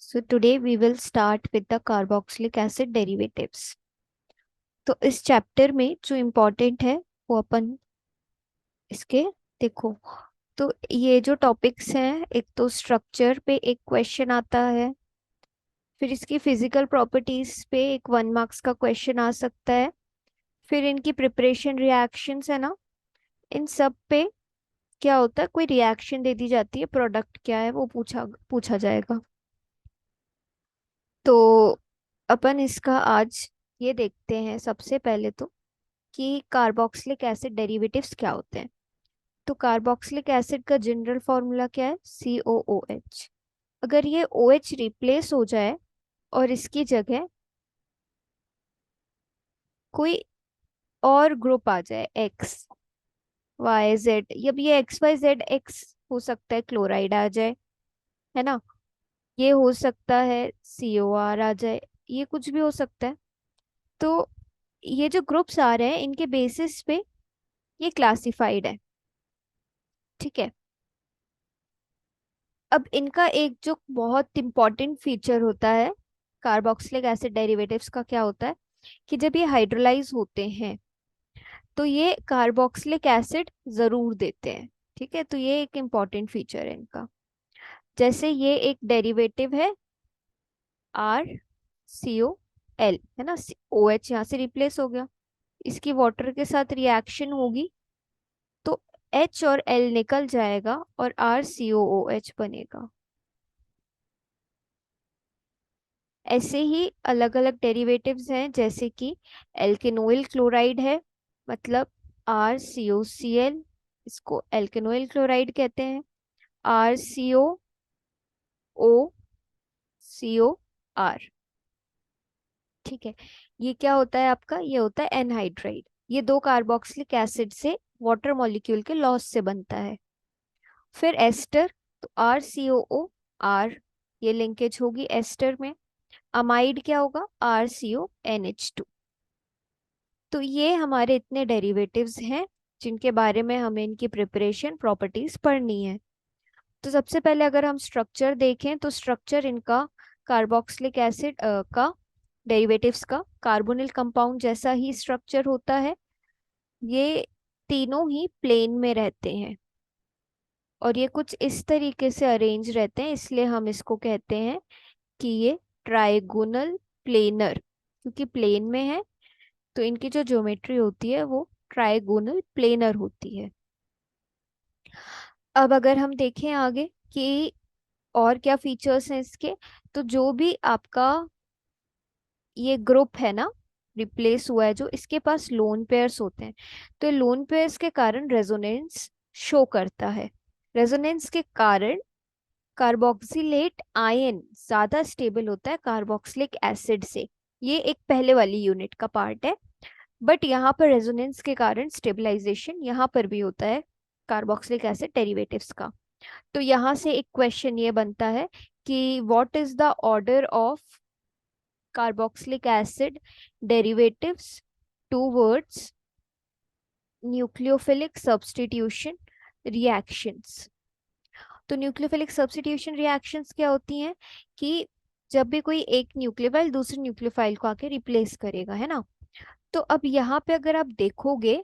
So today we will start with the carboxylic acid derivatives. तो इस chapter में जो इम्पोर्टेंट है वो अपन इसके देखो। तो ये जो टॉपिक्स हैं, एक तो स्ट्रक्चर पे एक क्वेश्चन आता है, फिर इसकी फिजिकल प्रॉपर्टीज पे एक 1 मार्क्स का क्वेश्चन आ सकता है, फिर इनकी प्रिपरेशन रिएक्शंस है ना, इन सब पे क्या होता है, कोई रिएक्शन दे दी जाती है, प्रोडक्ट क्या है वो पूछा पूछा जाएगा। तो अपन इसका आज ये देखते हैं सबसे पहले तो कि कार्बोक्सिलिक एसिड डेरिवेटिव्स क्या होते हैं। तो कार्बोक्सिलिक एसिड का जनरल फॉर्मूला क्या है, COOH। अगर ये OH रिप्लेस हो जाए और इसकी जगह कोई और ग्रुप आ जाए, XYZ, अब ये XYZX हो सकता है, क्लोराइड आ जाए, है ना, ये हो सकता है COR आ जाए, ये कुछ भी हो सकता है। तो ये जो ग्रुप्स आ रहे हैं इनके बेसिस पे ये क्लासिफाइड है, ठीक है। अब इनका एक जो बहुत इंपॉर्टेंट फीचर होता है कार्बोक्सिलिक एसिड डेरिवेटिव्स का, क्या होता है कि जब ये हाइड्रोलाइज होते हैं तो ये कार्बोक्सिलिक एसिड जरूर देते हैं, ठीक है। तो ये एक इम्पॉर्टेंट फीचर है इनका। जैसे ये एक डेरिवेटिव है RCOL, है ना, OH यहाँ से रिप्लेस हो गया, इसकी वाटर के साथ रिएक्शन होगी तो H और L निकल जाएगा और RCOOH बनेगा। ऐसे ही अलग अलग डेरिवेटिव्स हैं, जैसे कि एल्केनोइल क्लोराइड है, मतलब RCOCl, इसको एल्केनोइल क्लोराइड कहते हैं। RCOOCOR, ठीक है। ये क्या होता है आपका, ये होता है एनहाइड्राइड। ये दो कार्बोक्सिलिक एसिड से वाटर मॉलिक्यूल के लॉस से बनता है। फिर एस्टर, तो RCOOR, ये लिंकेज होगी एस्टर में। अमाइड क्या होगा, RCONH2। तो ये हमारे इतने डेरिवेटिव्स हैं जिनके बारे में हमें इनकी प्रिपरेशन प्रॉपर्टीज पढ़नी है। तो सबसे पहले अगर हम स्ट्रक्चर देखें तो स्ट्रक्चर इनका कार्बोक्सिलिक एसिड का डेरिवेटिव्स का कार्बोनिल कंपाउंड जैसा ही स्ट्रक्चर होता है। ये तीनों ही प्लेन में रहते हैं और ये कुछ इस तरीके से अरेंज रहते हैं, इसलिए हम इसको कहते हैं कि ये ट्राइगोनल प्लेनर, क्योंकि प्लेन में है तो इनकी जो ज्योमेट्री होती है वो ट्राइगोनल प्लेनर होती है। अब अगर हम देखें आगे कि और क्या फीचर्स हैं इसके, तो जो भी आपका ये ग्रुप है ना, रिप्लेस हुआ है, जो इसके पास लोन पेयर्स होते हैं, तो लोन पेयर्स के कारण रेजोनेंस शो करता है। रेजोनेंस के कारण कार्बोक्सिलेट आयन ज्यादा स्टेबल होता है कार्बोक्सिलिक एसिड से। ये एक पहले वाली यूनिट का पार्ट है, बट यहाँ पर रेजोनेंस के कारण स्टेबलाइजेशन यहाँ पर भी होता है कार्बोक्सिलिक एसिड डेरिवेटिव्स का। तो यहाँ से एक क्वेश्चन ये बनता है कि what is the order of carboxylic acid derivatives towards nucleophilic substitution reactions. तो न्यूक्लियोफिलिक सब्स्टिट्यूशन रिएक्शंस क्या होती हैं कि जब भी कोई एक न्यूक्लियोफाइल दूसरे न्यूक्लियोफाइल को आके रिप्लेस करेगा, है ना। तो अब यहाँ पे अगर आप देखोगे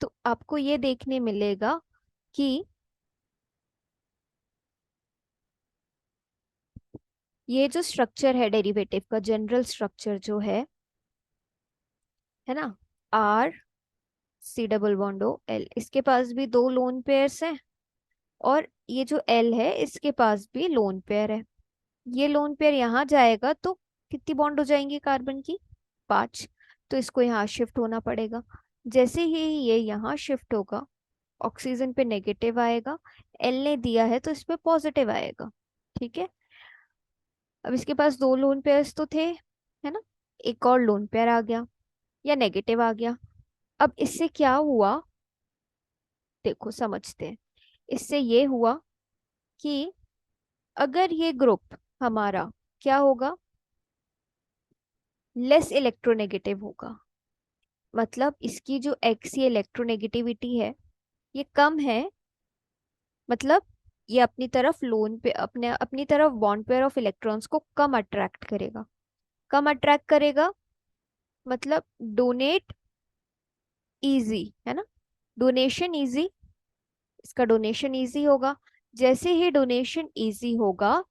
तो आपको ये देखने मिलेगा कि ये जो स्ट्रक्चर है डेरिवेटिव का, जनरल स्ट्रक्चर जो है ना, RC double bond O L, इसके पास भी दो लोन पेयर्स हैं और ये जो L है इसके पास भी लोन पेयर है। ये लोन पेयर यहाँ जाएगा तो कितनी बॉन्ड हो जाएंगी कार्बन की, 5। तो इसको यहाँ शिफ्ट होना पड़ेगा। जैसे ही ये यहाँ शिफ्ट होगा ऑक्सीजन पे नेगेटिव आएगा, L ने दिया है तो इस पे पॉजिटिव आएगा, ठीक है। अब इसके पास दो लोन पेयर्स तो थे, है ना, एक और लोन पेयर आ गया या नेगेटिव आ गया। अब इससे क्या हुआ, देखो समझते हैं। इससे ये हुआ कि अगर ये ग्रुप हमारा क्या होगा, लेस इलेक्ट्रोनेगेटिव होगा, मतलब इसकी जो एक्सी इलेक्ट्रोनेगेटिविटी है ये कम है, मतलब ये अपनी तरफ लोन पे अपने अपनी तरफ बॉन्ड पेयर ऑफ इलेक्ट्रॉन्स को कम अट्रैक्ट करेगा। कम अट्रैक्ट करेगा मतलब डोनेट इजी, है ना, डोनेशन इजी, इसका डोनेशन इजी होगा। जैसे ही डोनेशन इजी होगा,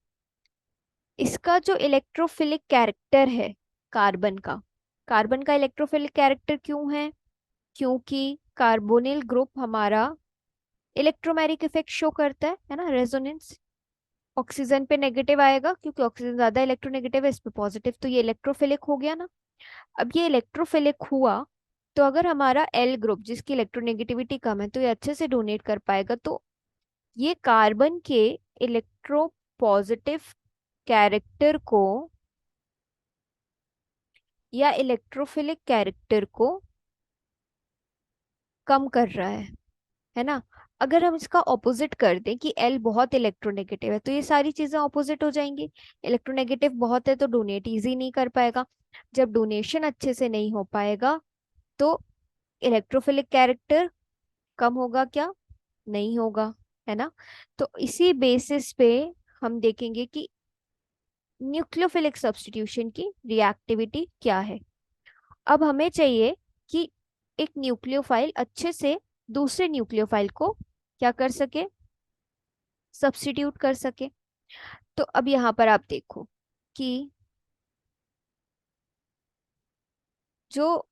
इसका जो इलेक्ट्रोफिलिक कैरेक्टर है कार्बन का, कार्बन का इलेक्ट्रोफिलिक कैरेक्टर क्यों है? क्योंकि कार्बोनिल ग्रुप हमारा इलेक्ट्रोमैग्नेटिक इफेक्ट शो करता है ना, रेजोनेंस। ऑक्सीजन पे नेगेटिव आएगा क्योंकि ऑक्सीजन ज्यादा इलेक्ट्रोनेगेटिव है, इस पे पॉजिटिव, तो ये इलेक्ट्रोफिलिक हो गया ना। अब ये इलेक्ट्रोफिलिक हुआ तो अगर हमारा एल ग्रुप जिसकी इलेक्ट्रोनेगेटिविटी कम है तो ये अच्छे से डोनेट कर पाएगा। तो ये कार्बन के इलेक्ट्रो पॉजिटिव कैरेक्टर को या इलेक्ट्रोफिलिक कैरेक्टर को कम कर रहा है ना। अगर हम इसका ऑपोजिट कर दें कि एल बहुत इलेक्ट्रोनेगेटिव है तो ये सारी चीजें ऑपोजिट हो जाएंगी। इलेक्ट्रोनेगेटिव बहुत है तो डोनेट इजी नहीं कर पाएगा। जब डोनेशन अच्छे से नहीं हो पाएगा तो इलेक्ट्रोफिलिक कैरेक्टर कम होगा क्या? नहीं होगा, है ना। तो इसी बेसिस पे हम देखेंगे कि न्यूक्लियोफिलिक सब्स्टिट्यूशन की रिएक्टिविटी क्या है। अब हमें चाहिए कि एक न्यूक्लियोफाइल अच्छे से दूसरे न्यूक्लियोफाइल को क्या कर सके? सब्स्टिट्यूट कर सके। तो अब यहाँ पर आप देखो कि जो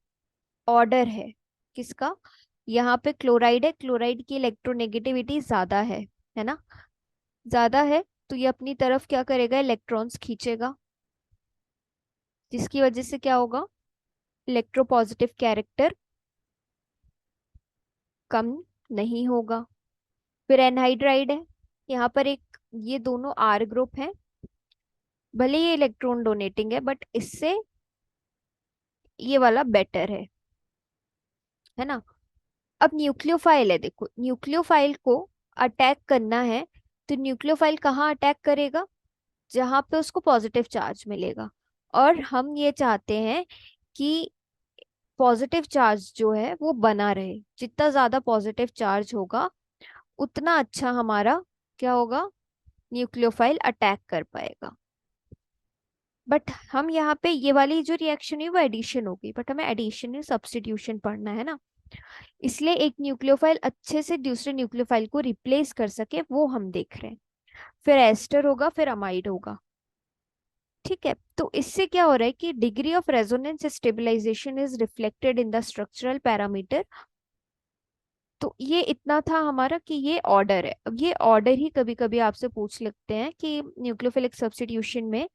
ऑर्डर है किसका, यहाँ पे क्लोराइड है, क्लोराइड की इलेक्ट्रोनेगेटिविटी ज्यादा है ना, ज्यादा है। तो ये अपनी तरफ क्या करेगा? इलेक्ट्रॉन्स खींचेगा, जिसकी वजह से क्या होगा? इलेक्ट्रोपॉजिटिव कैरेक्टर कम नहीं होगा। फिर एनहाइड्राइड है, यहाँ पर एक, ये दोनों आर ग्रुप है, भले ये इलेक्ट्रॉन डोनेटिंग है बट इससे ये वाला बेटर है ना। अब न्यूक्लियोफाइल है, देखो न्यूक्लियोफाइल को अटैक करना है तो न्यूक्लियोफाइल कहाँ अटैक करेगा? जहां पे उसको पॉजिटिव चार्ज मिलेगा। और हम ये चाहते हैं कि पॉजिटिव चार्ज जो है वो बना रहे, जितना ज्यादा पॉजिटिव चार्ज होगा उतना अच्छा हमारा क्या होगा? न्यूक्लियोफाइल अटैक कर पाएगा। बट हम यहाँ पे ये वाली जो रिएक्शन है वो एडिशन होगी, बट हमें एडिशन में सब्स्टिट्यूशन पढ़ना है ना। इसलिए एक न्यूक्लियोफाइल अच्छे से दूसरे न्यूक्लियोफाइल को रिप्लेस कर सके वो हम देख रहे हैं। फिर एस्टर होगा, फिर अमाइड होगा। ठीक है, तो इससे क्या हो रहा है कि degree of resonance stabilisation is reflected in the structural parameter. तो ये इतना था हमारा कि ये ऑर्डर है। अब ये ऑर्डर ही कभी कभी आपसे पूछ लेते हैं कि न्यूक्लियोफिलिक सब्स्टिट्यूशन में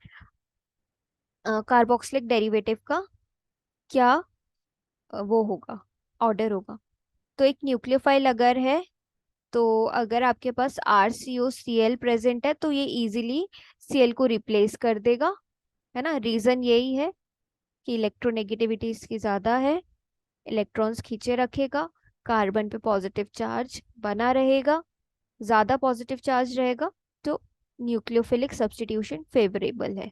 कार्बोक्सिलिक डेरिवेटिव का क्या वो होगा, ऑर्डर होगा। तो एक न्यूक्लियोफाइल अगर है तो अगर आपके पास आर सी ओ सी एल प्रेजेंट है तो ये इजीली सी एल को रिप्लेस कर देगा, है ना। रीजन यही है कि इलेक्ट्रोनेगेटिविटी इसकी ज्यादा है, इलेक्ट्रॉन्स खींचे रखेगा, कार्बन पे पॉजिटिव चार्ज बना रहेगा, ज्यादा पॉजिटिव चार्ज रहेगा, तो न्यूक्लियोफिलिक सब्स्टिट्यूशन फेवरेबल है।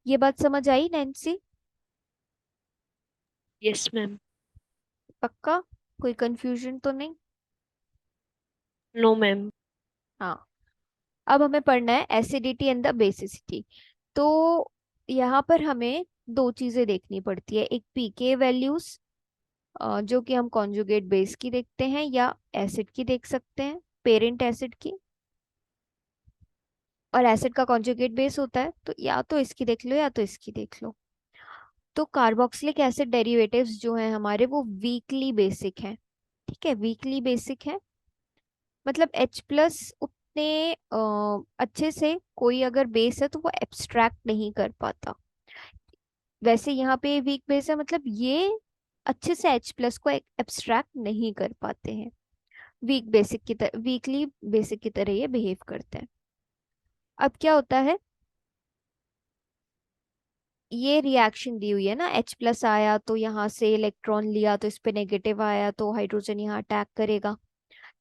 ये बात समझ आई नैन्सी? Yes ma'am. पक्का? कोई कंफ्यूजन तो नहीं? No ma'am. हाँ, अब हमें पढ़ना है एसिडिटी एंड द बेसिसिटी। तो यहाँ पर हमें दो चीजें देखनी पड़ती है, एक पीके वैल्यूज जो कि हम कॉन्जुगेट बेस की देखते हैं या एसिड की देख सकते हैं, पेरेंट एसिड की। और एसिड का कॉन्जुगेट बेस होता है तो या तो इसकी देख लो या तो इसकी देख लो। तो कार्बोक्सिलिक एसिड डेरिवेटिव्स जो हैं हमारे वो वीकली बेसिक हैं। ठीक है, वीकली बेसिक है मतलब H प्लस उतने अच्छे से कोई अगर बेस है तो वो एब्स्ट्रैक्ट नहीं कर पाता। वैसे यहाँ पे वीक बेस है मतलब ये अच्छे से H प्लस को एब्स्ट्रैक्ट नहीं कर पाते हैं। वीक बेसिक की तरह, वीकली बेसिक की तरह ये बिहेव करते हैं। अब क्या होता है, ये रिएक्शन दी हुई है ना, H प्लस आया तो यहाँ से इलेक्ट्रॉन लिया तो इस पे नेगेटिव आया तो हाइड्रोजन यहाँ अटैक करेगा।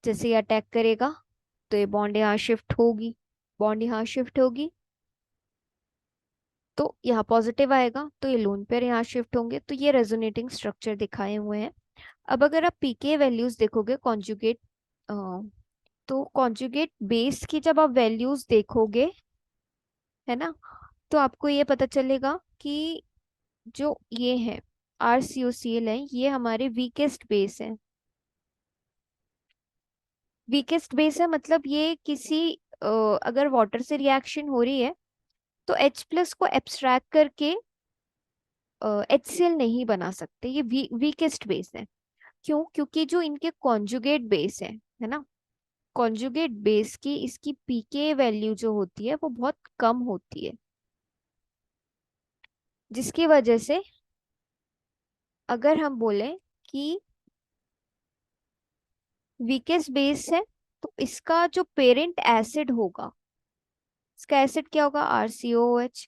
जैसे ये अटैक करेगा तो ये बॉन्ड यहाँ शिफ्ट होगी, बॉन्ड यहाँ शिफ्ट होगी तो यहाँ पॉजिटिव आएगा तो ये लोन पेयर यहाँ शिफ्ट होंगे, तो ये रेजोनेटिंग स्ट्रक्चर दिखाए हुए हैं। अब अगर आप पीके वैल्यूज देखोगे कॉन्जुगेट तो कॉन्जुगेट बेस की जब आप वैल्यूज देखोगे, है ना, तो आपको ये पता चलेगा कि जो ये है RCOCl है, ये हमारे वीकेस्ट बेस है। वीकेस्ट बेस है मतलब ये किसी अगर वाटर से रिएक्शन हो रही है तो H+ को एब्स्ट्रैक्ट करके HCl नहीं बना सकते। ये वीकेस्ट बेस है। क्यों? क्योंकि जो इनके कॉन्जुगेट बेस है ना, कॉन्जुगेट बेस की इसकी पीके वैल्यू जो होती है वो बहुत कम होती है, जिसकी वजह से अगर हम बोले कि वीकेस्ट बेस है तो इसका जो पेरेंट एसिड होगा, इसका एसिड क्या होगा? RCOOH।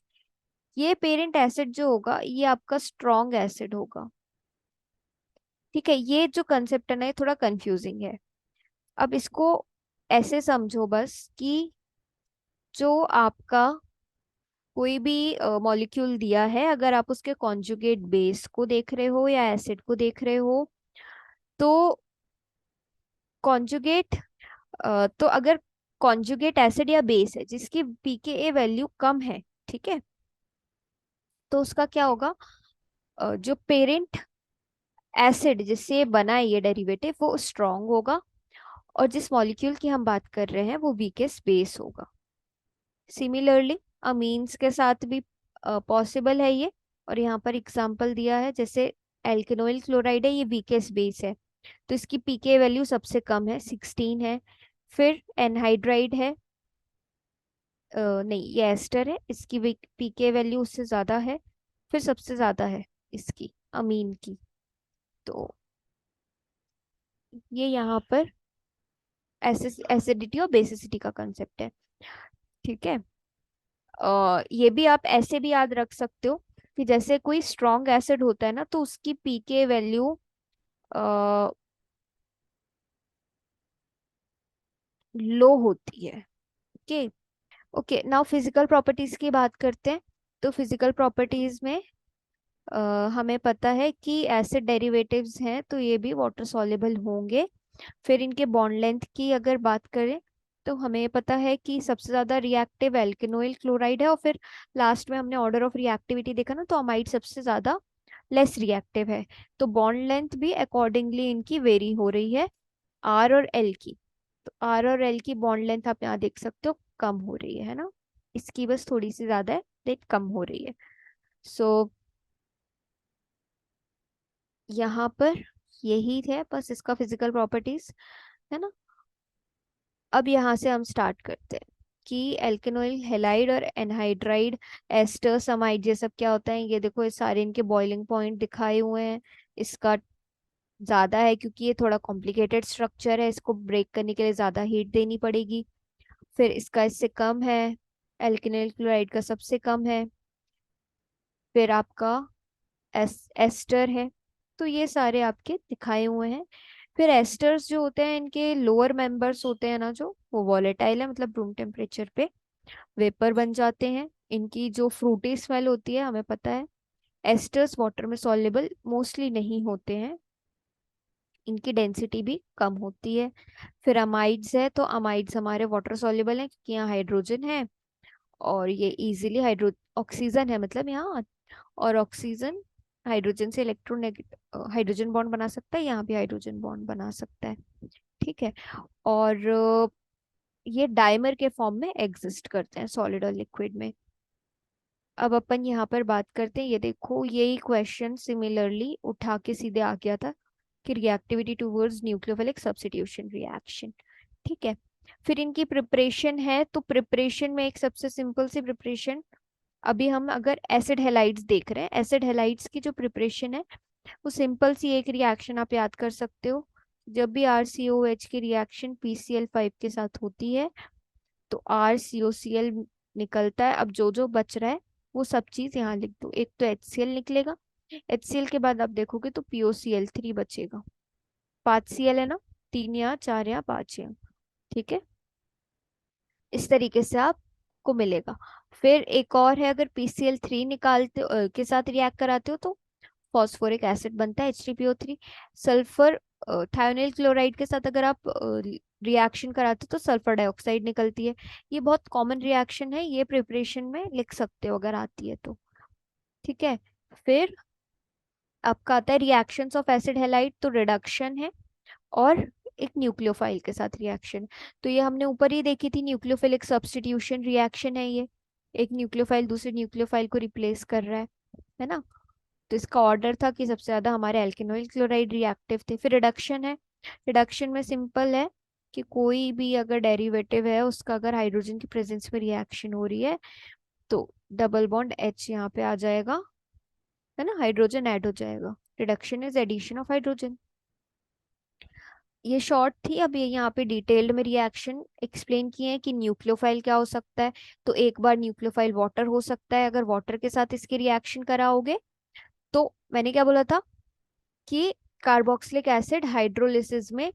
ये पेरेंट एसिड जो होगा ये आपका स्ट्रॉन्ग एसिड होगा। ठीक है, ये जो कंसेप्ट है ना ये थोड़ा कंफ्यूजिंग है। अब इसको ऐसे समझो बस कि जो आपका कोई भी मॉलिक्यूल दिया है, अगर आप उसके कॉन्जुगेट बेस को देख रहे हो या एसिड को देख रहे हो, तो कॉन्जुगेट तो अगर कॉन्जुगेट एसिड या बेस है जिसकी pKa वैल्यू कम है, ठीक है, तो उसका क्या होगा? जो पेरेंट एसिड जिससे ये बना है ये डेरिवेटिव वो स्ट्रॉन्ग होगा, और जिस मॉलिक्यूल की हम बात कर रहे हैं वो वीकेस्ट बेस होगा। सिमिलरली अमीन्स के साथ भी पॉसिबल है ये। और यहाँ पर एग्जांपल दिया है, जैसे एल्केनोइल क्लोराइड है, ये वीकेस्ट बेस है तो इसकी पीके वैल्यू सबसे कम है, 16 है। फिर एनहाइड्राइड है, नहीं ये एस्टर है, इसकी पीके वैल्यू उससे ज्यादा है। फिर सबसे ज्यादा है इसकी अमीन की। तो ये यहाँ पर एसिडिटी और बेसिसिटी का कंसेप्ट है। ठीक है, ये भी आप ऐसे भी याद रख सकते हो कि जैसे कोई स्ट्रॉन्ग एसिड होता है ना तो उसकी पीके वैल्यू लो होती है। Okay. Okay, now physical properties की बात करते हैं। तो फिजिकल प्रॉपर्टीज में हमें पता है कि एसिड डेरिवेटिव्स हैं तो ये भी वाटर सॉल्युबल होंगे। फिर इनके बॉन्ड लेंथ की अगर बात करें तो हमें पता है कि सबसे ज्यादा रिएक्टिव एल्केनोइल क्लोराइड है, और फिर लास्ट में हमने ऑर्डर ऑफ रिएक्टिविटी देखा ना, तो अमाइड सबसे ज्यादा लेस रिएक्टिव है। तो बॉन्ड लेंथ भी अकॉर्डिंगली इनकी वेरी हो रही है, आर और एल की। तो आर और एल की बॉन्ड लेंथ आप यहाँ देख सकते हो कम हो रही है ना, इसकी बस थोड़ी सी ज्यादा है लेकिन कम हो रही है। सो यहाँ पर यही है बस इसका फिजिकल प्रॉपर्टीज, है ना। अब यहाँ से हम स्टार्ट करते हैं कि एल्केनोइल हेलाइड और एनहाइड्राइड एस्टर अमाइड ये सब क्या होता है। ये देखो, ये सारे इनके बॉइलिंग पॉइंट दिखाए हुए हैं। इसका ज्यादा है क्योंकि ये थोड़ा कॉम्प्लिकेटेड स्ट्रक्चर है, इसको ब्रेक करने के लिए ज्यादा हीट देनी पड़ेगी। फिर इसका इससे कम है, एल्केनोइल क्लोराइड का सबसे कम है। फिर आपका एस्टर है। तो ये सारे आपके दिखाए हुए हैं। फिर एस्टर्स जो होते हैं इनके लोअर मेंबर्स होते हैं ना, जो वो वॉलेटाइल है, मतलब रूम टेम्परेचर पे वेपर बन जाते हैं। इनकी जो फ्रूटी स्मेल होती है हमें पता है। एस्टर्स वाटर में सॉल्युबल मोस्टली नहीं होते हैं, इनकी डेंसिटी भी कम होती है। फिर अमाइड्स है, तो अमाइड्स हमारे वाटर सॉल्युबल हैं क्योंकि यहाँ हाइड्रोजन है, और ये इजीली हाइड्रो ऑक्सीजन है मतलब यहाँ, और ऑक्सीजन हाइड्रोजन से इलेक्ट्रोनेगेटिव हाइड्रोजन बॉन्ड बना सकता है, यहाँ भी हाइड्रोजन बॉन्ड बना सकता है। ठीक है, और ये डाइमर के फॉर्म में एग्जिस्ट करते हैं सॉलिड और लिक्विड में। अब अपन यहाँ पर बात करते हैं, ये देखो यही क्वेश्चन सिमिलरली उठा के सीधे आ गया था कि reactivity towards nucleophilic substitution reaction. ठीक है, फिर इनकी प्रिपरेशन है, तो प्रिपरेशन में एक सबसे सिंपल सी प्रिपरेशन, अभी हम अगर एसिड हेलाइड्स देख रहे हैं, एसिड हेलाइड्स की जो प्रिपरेशन है वो सिंपल सी एक रिएक्शन आप याद कर सकते हो। जब भी RCOH की रिएक्शन PCl5 के साथ होती है तो RCOCl निकलता है। अब जो जो बच रहा है वो सब चीज यहाँ लिख दो। एक तो HCl निकलेगा, HCl के बाद आप देखोगे तो POCl3 बचेगा। 5 Cl है ना, 3 या 4 या 5 या, ठीक है, इस तरीके से आपको मिलेगा। फिर एक और है, अगर PCl3 निकालते के साथ रिएक्ट कराते हो तो फॉस्फोरिक एसिड बनता है, H3PO3। सल्फर थायोनिल क्लोराइड के साथ अगर आप रिएक्शन कराते तो सल्फर डाइऑक्साइड निकलती है। ये बहुत कॉमन रिएक्शन है, ये प्रिपरेशन में लिख सकते हो अगर आती है तो। ठीक है। फिर आपका आता है रिएक्शंस ऑफ एसिड हैलाइड, तो रिडक्शन है और एक न्यूक्लियोफाइल के साथ रिएक्शन। तो ये हमने ऊपर ही देखी थी, न्यूक्लियोफिलिक सब्स्टिट्यूशन रिएक्शन है ये। एक न्यूक्लियोफाइल दूसरे न्यूक्लियोफाइल को रिप्लेस कर रहा है ना। तो इसका ऑर्डर था कि सबसे ज्यादा हमारे एल्केनॉइल क्लोराइड रिएक्टिव थे। फिर रिडक्शन है। रिडक्शन में सिंपल है कि कोई भी अगर डेरिवेटिव है उसका अगर हाइड्रोजन की प्रेजेंस में रिएक्शन हो रही है तो डबल बॉन्ड H यहाँ पे आ जाएगा, है ना, हाइड्रोजन ऐड हो जाएगा। Reduction is addition of hydrogen. ये शॉर्ट थी। अब ये यहाँ पे डिटेल्ड में रिएक्शन एक्सप्लेन किए हैं कि न्यूक्लियोफाइल क्या हो सकता है। तो एक बार न्यूक्लियोफाइल वाटर हो सकता है, अगर वाटर के साथ इसके रिएक्शन कराओगे तो मैंने क्या बोला था कि कार्बोक्सिलिक एसिड हाइड्रोलिसिस में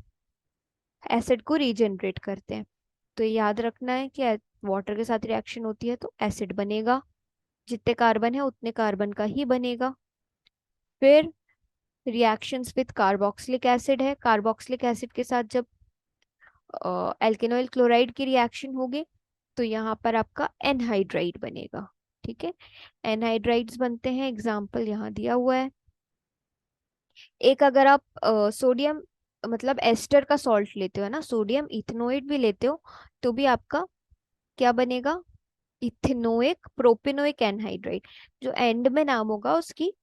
एसिड को रीजनरेट करते हैं। तो ये याद रखना है कि वाटर के साथ रिएक्शन होती है तो एसिड बनेगा, जितने कार्बन है उतने कार्बन का ही बनेगा। फिर रिएक्शंस विद कार्बोक्सिलिक एसिड है, कार्बोक्सिलिक एसिड के साथ जब एल्केनॉइल क्लोराइड की रिएक्शन होगी तो यहाँ पर आपका एनहाइड्राइड बनेगा। ठीक है। एनहाइड्राइड्स बनते हैं, एग्जाम्पल यहाँ दिया हुआ है। एक अगर आप सोडियम मतलब एस्टर का सॉल्ट लेते हो ना, सोडियम इथेनोइड भी लेते हो तो भी आपका क्या बनेगा, इथेनोइक प्रोपेनोइक एनहाइड्राइड। जो एंड में नाम होगा उसकी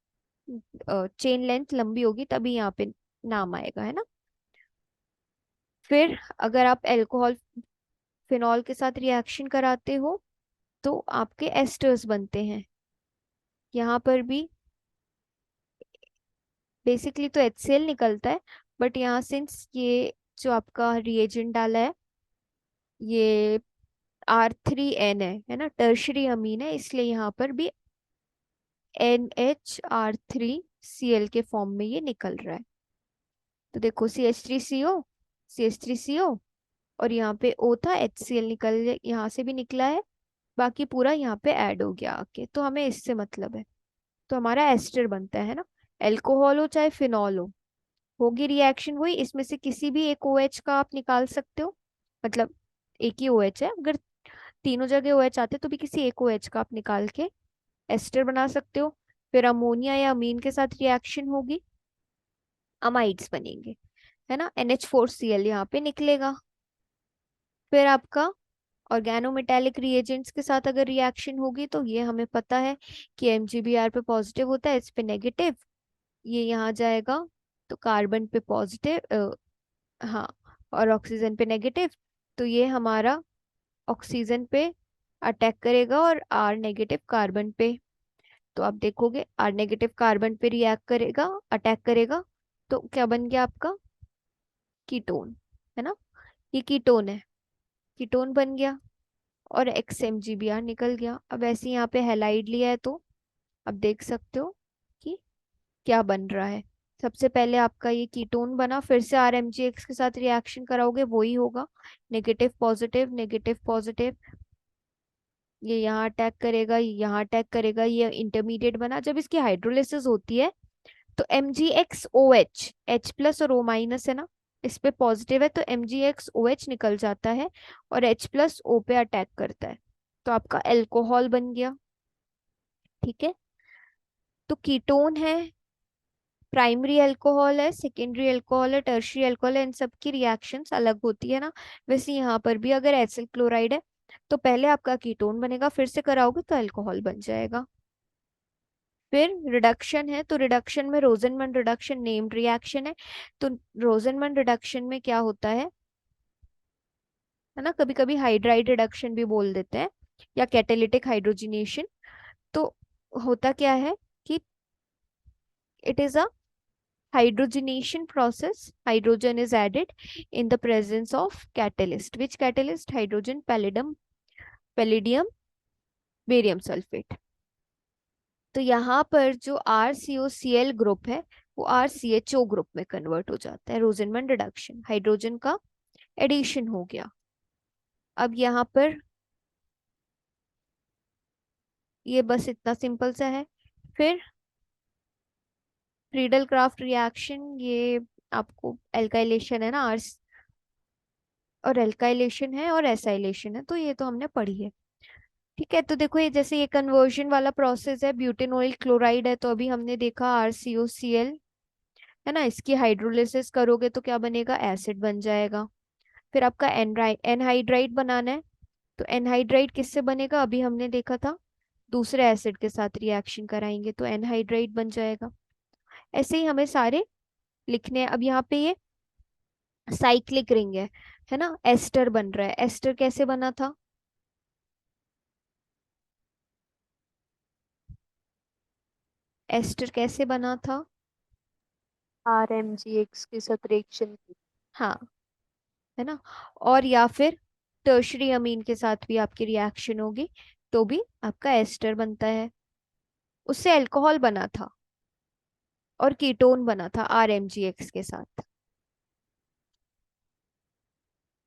चेन लेंथ लंबी होगी तभी यहाँ पे नाम आएगा, है ना। फिर अगर आप अल्कोहल फिनॉल के साथ रिएक्शन कराते हो तो आपके एस्टर्स बनते हैं। यहाँ पर भी बेसिकली तो HCl निकलता है, बट यहाँ सिंस ये जो आपका रिएजेंट डाला है ये R3N है ना, टर्शरी अमीन है, इसलिए यहाँ पर भी NHR3Cl के फॉर्म में ये निकल रहा है। तो देखो CH3CO और यहाँ पे O था, HCl निकल यहाँ से भी निकला है, बाकी पूरा यहाँ पे ऐड हो गया आके, तो हमें इससे मतलब है। तो हमारा एस्टर बनता है ना, एल्कोहल हो चाहे फिनॉल हो, होगी रिएक्शन वही, इसमें से किसी भी एक OH का आप निकाल सकते हो। मतलब एक ही OH है, अगर तीनों जगह OH आते तो भी किसी एक OH का आप निकाल के एस्टर बना सकते हो। फिर अमोनिया या अमीन के साथ रिएक्शन होगी, अमाइड्स बनेंगे, है ना, NH4Cl यहाँ पे निकलेगा। फिर आपका ऑर्गेनोमेटेलिक रिएजेंट्स के साथ अगर रिएक्शन होगी तो ये हमें पता है कि MgBr पे पॉजिटिव होता है, इस पे नेगेटिव, ये यहाँ जाएगा तो कार्बन पे पॉजिटिव, हाँ, और ऑक्सीजन पे नेगेटिव, तो ये हमारा ऑक्सीजन पे अटैक करेगा और R नेगेटिव कार्बन पे। तो आप देखोगे R नेगेटिव कार्बन पे रिएक्ट करेगा, अटैक करेगा, तो क्या बन गया आपका कीटोन, है ना, ये कीटोन है, कीटोन बन गया और XMGBr निकल गया। अब ऐसे यहाँ पे हैलाइड लिया है तो अब देख सकते हो कि क्या बन रहा है। सबसे पहले आपका ये कीटोन बना, फिर से RMgX के साथ रिएक्शन कराओगे वही होगा, नेगेटिव पॉजिटिव नेगेटिव पॉजिटिव, ये यहाँ अटैक करेगा, ये यहाँ अटैक करेगा, ये इंटरमीडिएट बना। जब इसकी हाइड्रोलिसिस होती है तो MgXOH, H प्लस और O माइनस है ना, इस पे पॉजिटिव है तो MgXOH निकल जाता है और H प्लस O पे अटैक करता है, तो आपका अल्कोहल बन गया। ठीक है। तो कीटोन है, प्राइमरी अल्कोहल है, सेकेंडरी अल्कोहल है, टर्शियरी अल्कोहल है, इन सब की रिएक्शंस अलग होती है ना। वैसे यहाँ पर भी अगर एसिल क्लोराइड है तो पहले आपका कीटोन बनेगा, फिर से कराओगे तो अल्कोहल बन जाएगा। फिर रिडक्शन है, तो रिडक्शन में रोजनमन रिडक्शन नेम्ड रिएक्शन है। तो रोजनमन रिडक्शन में क्या होता है ना, कभी कभी हाइड्राइड रिडक्शन भी बोल देते हैं या कैटेलिटिक हाइड्रोजिनेशन। तो होता क्या है कि it is a hydrogenation process, hydrogen is added in the presence of catalyst, which catalyst, hydrogen palladium barium sulfate। तो यहाँ पर जो RCOCl ग्रुप है वो RCHO ग्रुप में कन्वर्ट हो जाता है, रोजनमन रिडक्शन, हाइड्रोजन का एडिशन हो गया। अब यहाँ पर ये बस इतना सिंपल सा है। फिर फ्रीडल क्राफ्ट रिएक्शन, ये आपको एल्काइलेशन है ना, और एल्काइलेशन है और एसाइलेशन है, तो ये तो हमने पढ़ी है। ठीक है, तो देखो ये जैसे ये कन्वर्जन वाला प्रोसेस है, ब्यूटेनॉइल क्लोराइड है, तो अभी हमने देखा RCOCl, है ना, इसकी हाइड्रोलिसिस करोगे तो क्या बनेगा, एसिड बन जाएगा। फिर आपका एनहाइड्राइड बनाना है, तो एनहाइड्राइड किससे बनेगा, अभी हमने देखा था दूसरे एसिड के साथ रिएक्शन कराएंगे तो एनहाइड्राइड बन जाएगा। ऐसे ही हमें सारे लिखने हैं। अब यहाँ पे ये साइक्लिक रिंग है ना, एस्टर बन रहा है। एस्टर कैसे बना था, एस्टर कैसे बना था। RMGX के साथ रिएक्शन की। हाँ, है ना। और या फिर टर्शरी अमीन के साथ भी आपकी रिएक्शन होगी तो भी आपका एस्टर बनता है। उससे अल्कोहल बना था और कीटोन बना था RMGX के साथ।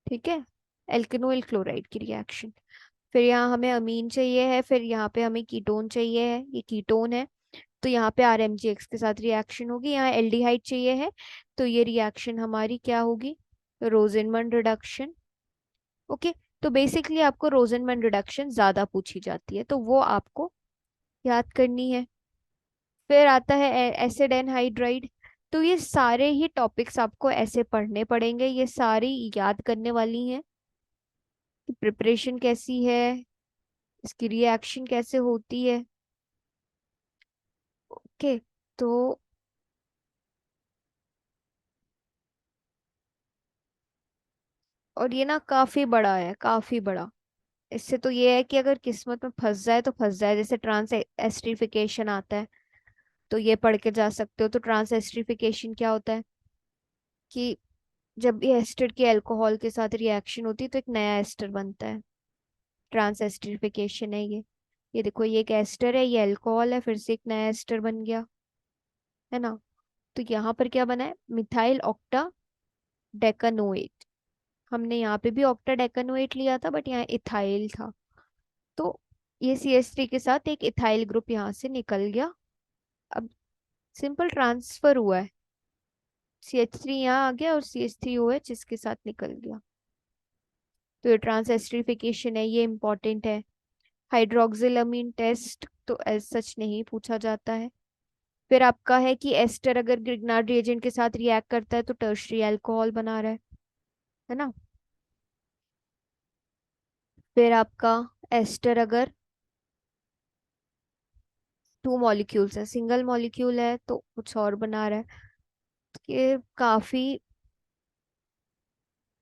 ठीक है, एल्केनोइल क्लोराइड की रिएक्शन। फिर यहाँ हमें अमीन चाहिए है, फिर यहाँ पे हमें कीटोन चाहिए है, ये कीटोन है, तो यहाँ पे RMGX के साथ रिएक्शन होगी। यहाँ एल्डिहाइड चाहिए है, तो ये रिएक्शन हमारी क्या होगी, रोजेनमंड रिडक्शन। ओके, तो बेसिकली आपको रोजेनमंड रिडक्शन ज्यादा पूछी जाती है, तो वो आपको याद करनी है। फिर आता है एसिड एनहाइड्राइड। तो ये सारे ही टॉपिक्स आपको ऐसे पढ़ने पड़ेंगे, ये सारी याद करने वाली हैं कि प्रिपरेशन कैसी है, इसकी रिएक्शन कैसे होती है। ओके, तो और ये ना काफी बड़ा है, काफी बड़ा। इससे तो ये है कि अगर किस्मत में फंस जाए तो फंस जाए। जैसे ट्रांस एस्टरिफिकेशन आता है, तो ये पढ़ के जा सकते हो। तो ट्रांस एस्टरिफिकेशन क्या होता है कि जब ये एस्टर की अल्कोहल के साथ रिएक्शन होती है तो एक नया एस्टर बनता है, ट्रांस एस्टरिफिकेशन है ये देखो, ये एक एस्टर है, ये अल्कोहल है, फिर से एक नया एस्टर बन गया, है ना। तो यहाँ पर क्या बना है, मिथाइल ऑक्टा डेकानोएट। हमने यहाँ पे भी ऑक्टा डेकानोएट लिया था, बट यहाँ इथाइल था, तो ये CH3 के साथ एक इथाइल ग्रुप यहाँ से निकल गया। अब सिंपल ट्रांसफर हुआ है, CH3 यहाँ आ गया और CH3OH इसके साथ निकल गया। तो ये ट्रांस एस्टरिफिकेशन है, ये इंपॉर्टेंट है। हाइड्रोक्सिलअमीन टेस्ट तो एज सच नहीं पूछा जाता है। फिर आपका है कि एस्टर अगर ग्रिग्नार्ड रिएजेंट के साथ रिएक्ट करता है तो टर्शरी अल्कोहल बना रहा है ना। फिर आपका एस्टर अगर टू मॉलिक्यूल्स है, सिंगल मॉलिक्यूल है तो कुछ और बना रहा है। ये काफी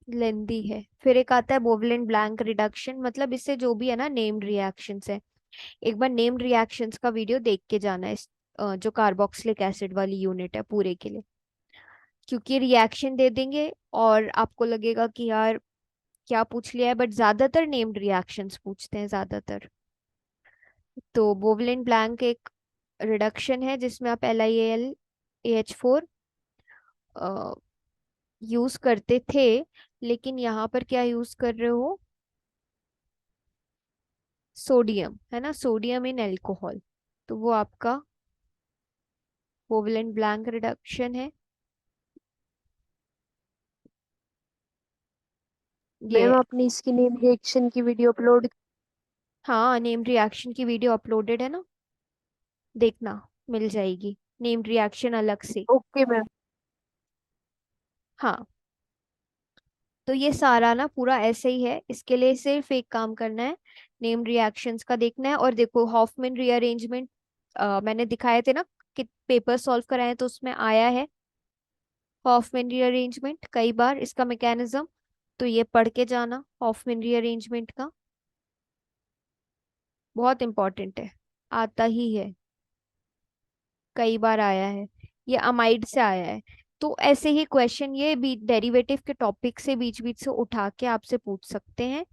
लेंदी है। फिर एक आता है बोवलेंट ब्लैंक रिडक्शन, मतलब इससे जो भी है ना नेम्ड रिएक्शंस है, एक बार नेम्ड रिएक्शंस का वीडियो देख के जाना है। जो कार्बोक्सिलिक एसिड वाली यूनिट है पूरे के लिए, क्योंकि रिएक्शन दे देंगे और आपको लगेगा कि यार क्या पूछ लिया है, बट ज्यादातर नेम्ड रिएक्शंस पूछते हैं ज्यादातर। तो बोवलेंट ब्लैंक एक रिडक्शन है जिसमें आप LiAl AH4 यूज करते थे, लेकिन यहाँ पर क्या यूज कर रहे हो, सोडियम, है ना, सोडियम इन एल्कोहल। तो वो आपका कोवलेंट ब्लैंक रिडक्शन है। ये मैम आपने इसकी नेम रिएक्शन की वीडियो अपलोड। हाँ, नेम रिएक्शन की वीडियो अपलोडेड है ना, देखना, मिल जाएगी नेम रिएक्शन अलग से। Okay ma'am. हाँ, तो ये सारा ना पूरा ऐसे ही है, इसके लिए सिर्फ एक काम करना है, नेम रिएक्शंस का देखना है। और देखो हॉफमैन रीअरेंजमेंट मैंने दिखाए थे ना कि पेपर सॉल्व कराए तो उसमें आया है हॉफमैन रीअरेंजमेंट कई बार, इसका मैकेनिज्म। तो ये पढ़ के जाना हॉफमैन रीअरेंजमेंट का, बहुत इंपॉर्टेंट है, आता ही है, कई बार आया है, ये अमाइड से आया है। तो ऐसे ही क्वेश्चन ये भी डेरिवेटिव के टॉपिक से बीच बीच से उठा के आपसे पूछ सकते हैं।